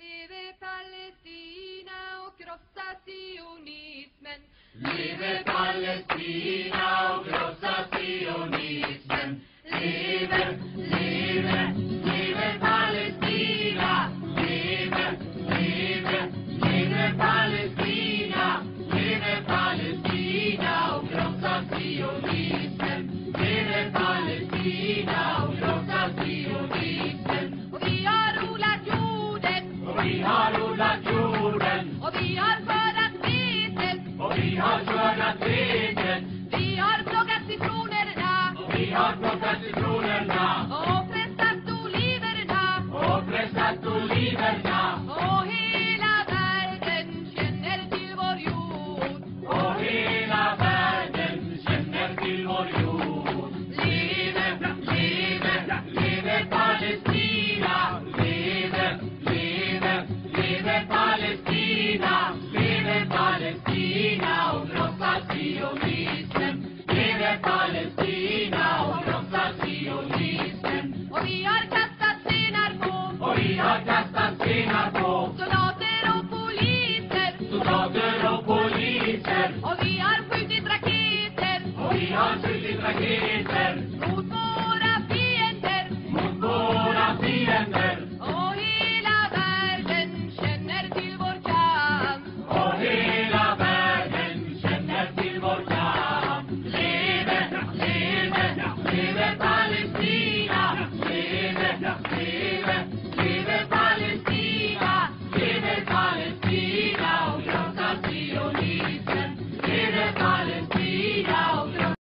Leve Palestina och krossa sionismen. Leve Palestina och krossa sionismen. Leve, leve, leve Palestina. Leve, leve, leve Palestina. Leve Palestina och krossa sionismen. Leve Palestina och krossa sionismen. Och vi har odlat jorden. Och vi har odlat jorden. Och vi har skördat vetet. Och vi har skördat vetet. Vi har plockat citronerna. Och vi har plockat citronerna. Och pressat oliverna. Och pressat oliverna. Och hela världen känner till vår jord. Och hela världen känner till vår jord. Leve, leve, leve Palestina. Leve, leve, leve Palestina. Leve Palestina och krossa sionismen. Leve Palestina och krossa sionismen. Och vi har kastat stenar på. Och vi har kastat stenar på Soldater och poliser. soldater och poliser. Och vi har skjutit raketer. Och vi har skjutit raketer.